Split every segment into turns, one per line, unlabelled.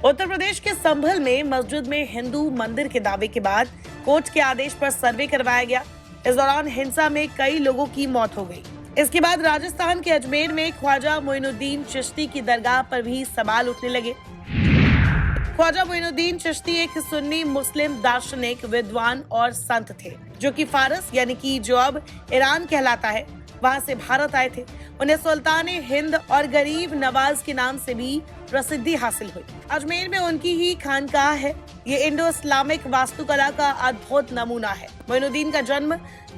उत्तर प्रदेश के संभल में मस्जिद में हिंदू मंदिर के दावे के बाद कोर्ट के आदेश पर सर्वे करवाया गया। इस दौरान हिंसा में कई लोगों की मौत हो गई। इसके बाद राजस्थान के अजमेर में ख्वाजा मोइनुद्दीन चिश्ती की दरगाह पर भी सवाल उठने लगे। ख्वाजा मोइनुद्दीन चिश्ती एक सुन्नी मुस्लिम दार्शनिक, विद्वान और संत थे, जो कि फारस यानी कि जो अब ईरान कहलाता है, वहां से भारत आए थे। उन्हें सुल्तान हिंद और गरीब नवाज के नाम से भी प्रसिद्धि हासिल हुई। अजमेर में उनकी ही खानकाह है। ये इंडो इस्लामिक वास्तुकला का अद्भुत नमूना है। मोइनुद्दीन का जन्म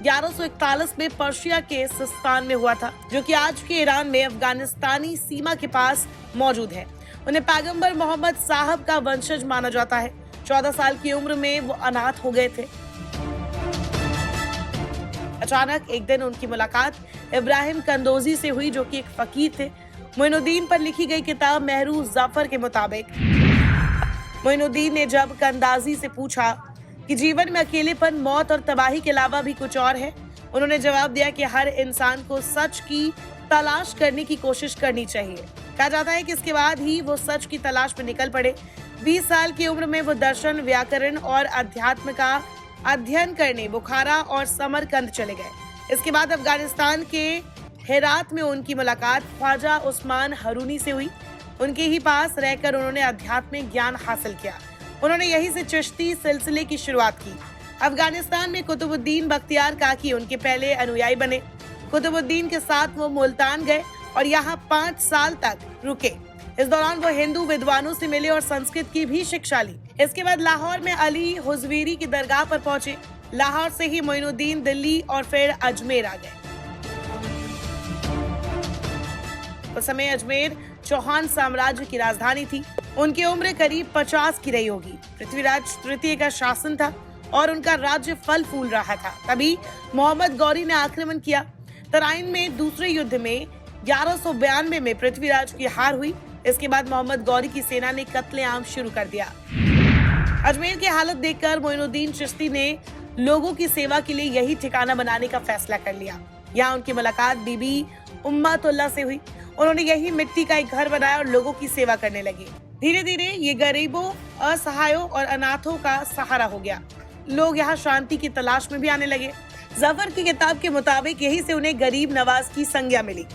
1141 में पर्शिया के सिस्तान में हुआ था, जो कि आज के ईरान में अफगानिस्तानी सीमा के पास मौजूद है। उन्हें पैगंबर मोहम्मद साहब का वंशज माना जाता है। 14 साल की उम्र में वो अनाथ हो गए थे। अचानक एक दिन उनकी मुलाकात इब्राहिम कंदोजी से हुई, जो कि एक फकीर थे। मोइनुद्दीन पर लिखी गई किताब महरू जाफर के मुताबिक मोइनुद्दीन ने जब कंदाजी से पूछा कि जीवन में अकेलेपन, मौत और तबाही के अलावा भी कुछ और है, उन्होंने जवाब दिया कि हर इंसान को सच की तलाश करने की कोशिश करनी चाहिए। कहा जाता है कि इसके बाद ही वो सच की तलाश में निकल पड़े। 20 साल की उम्र में वो दर्शन, व्याकरण और अध्यात्म का अध्ययन करने बुखारा और समरकंद चले गए। इसके बाद अफगानिस्तान के हेरात में उनकी मुलाकात ख्वाजा उस्मान हरूनी से हुई। उनके ही पास रहकर उन्होंने आध्यात्मिक ज्ञान हासिल किया। उन्होंने यहीं से चिश्ती सिलसिले की शुरुआत की। अफगानिस्तान में कुतुबुद्दीन बख्तियार काकी उनके पहले अनुयायी बने। कुतुबुद्दीन के साथ वो मुल्तान गए और यहाँ 5 साल तक रुके। इस दौरान वो हिंदू विद्वानों से मिले और संस्कृत की भी शिक्षा ली। इसके बाद लाहौर में अली हुजवीरी की दरगाह पर पहुंचे। लाहौर से ही मोइनुद्दीन दिल्ली और फिर अजमेर आ गए। उस समय अजमेर चौहान साम्राज्य की राजधानी थी। उनकी उम्र करीब 50 की रही होगी। पृथ्वीराज तृतीय का शासन था और उनका राज्य फल फूल रहा था। तभी मोहम्मद गौरी ने आक्रमण किया। तराइन में दूसरे युद्ध में 1192 में पृथ्वीराज की हार हुई। इसके बाद मोहम्मद गौरी की सेना ने कत्लेआम शुरू कर दिया। अजमेर की हालत देखकर मोइनुद्दीन चिश्ती ने लोगों की सेवा के लिए यही ठिकाना बनाने का फैसला कर लिया। यहाँ उनकी मुलाकात बीबी उम्मतुल्लाह से हुई। उन्होंने यही मिट्टी का एक घर बनाया और लोगों की सेवा करने लगे। धीरे धीरे ये गरीबों, असहायों और अनाथों का सहारा हो गया। लोग यहाँ शांति की तलाश में भी आने लगे। जाफर की किताब के मुताबिक यही से उन्हें गरीब नवाज की संज्ञा मिली।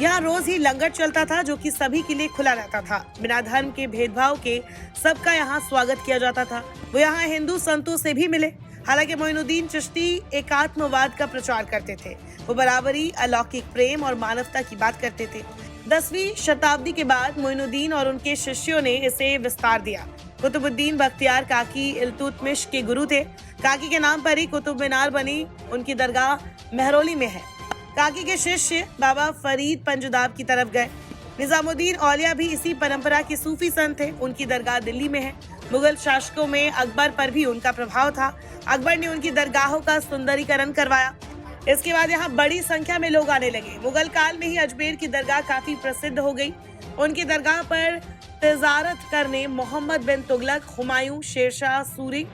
यहाँ रोज ही लंगर चलता था, जो कि सभी के लिए खुला रहता था। बिना धर्म के भेदभाव के सबका यहाँ स्वागत किया जाता था। वो यहाँ हिंदू संतों से भी मिले। हालांकि मोइनुद्दीन चिश्ती एकात्मवाद का प्रचार करते थे। वो बराबरी, अलौकिक प्रेम और मानवता की बात करते थे। 10वीं शताब्दी के बाद मोइनुद्दीन और उनके शिष्यों ने इसे विस्तार दिया। कुतुबुद्दीन बख्तियार काकी इल्तुतमिश के गुरु थे। काकी के नाम पर ही कुतुब मीनार बनी। उनकी दरगाह महरौली में है। काकी के शिष्य बाबा फरीद पंजदाब की तरफ गए। निजामुद्दीन औलिया भी इसी परंपरा के सूफी संत थे। उनकी दरगाह दिल्ली में है। मुगल शासकों में अकबर पर भी उनका प्रभाव था। अकबर ने उनकी दरगाहों का सुंदरीकरण करवाया। इसके बाद यहाँ बड़ी संख्या में लोग आने लगे। मुगल काल में ही अजमेर की दरगाह काफी प्रसिद्ध हो गई। उनकी दरगाह पर तिजारत करने मोहम्मद बिन तुगलक, हुमायूं, शेरशाह सूरी,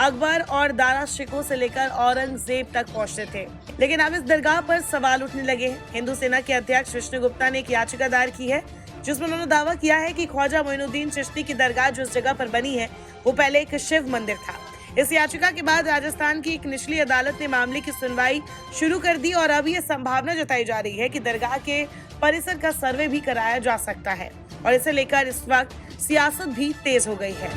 अकबर और दारा शिकोह से लेकर औरंगजेब तक पहुंचते थे। लेकिन अब इस दरगाह पर सवाल उठने लगे हैं। हिंदू सेना के अध्यक्ष विष्णु गुप्ता ने एक याचिका दायर की है, जिसमें उन्होंने दावा किया है कि ख्वाजा मोइनुद्दीन चिश्ती की दरगाह जो इस जगह पर बनी है, वो पहले एक शिव मंदिर था। इस याचिका के बाद राजस्थान की एक निचली अदालत ने मामले की सुनवाई शुरू कर दी और अब ये संभावना जताई जा रही है कि दरगाह के परिसर का सर्वे भी कराया जा सकता है और इसे लेकर इस वक्त सियासत भी तेज हो गई है।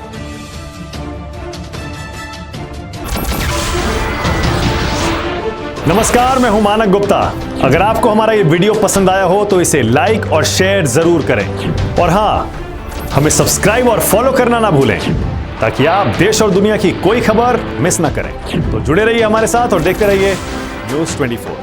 नमस्कार, मैं हूं मानक गुप्ता। अगर आपको हमारा ये वीडियो पसंद आया हो तो इसे लाइक और शेयर जरूर करें और हाँ, हमें सब्सक्राइब और फॉलो करना ना भूलें, ताकि आप देश और दुनिया की कोई खबर मिस ना करें। तो जुड़े रहिए हमारे साथ और देखते रहिए न्यूज़ 24।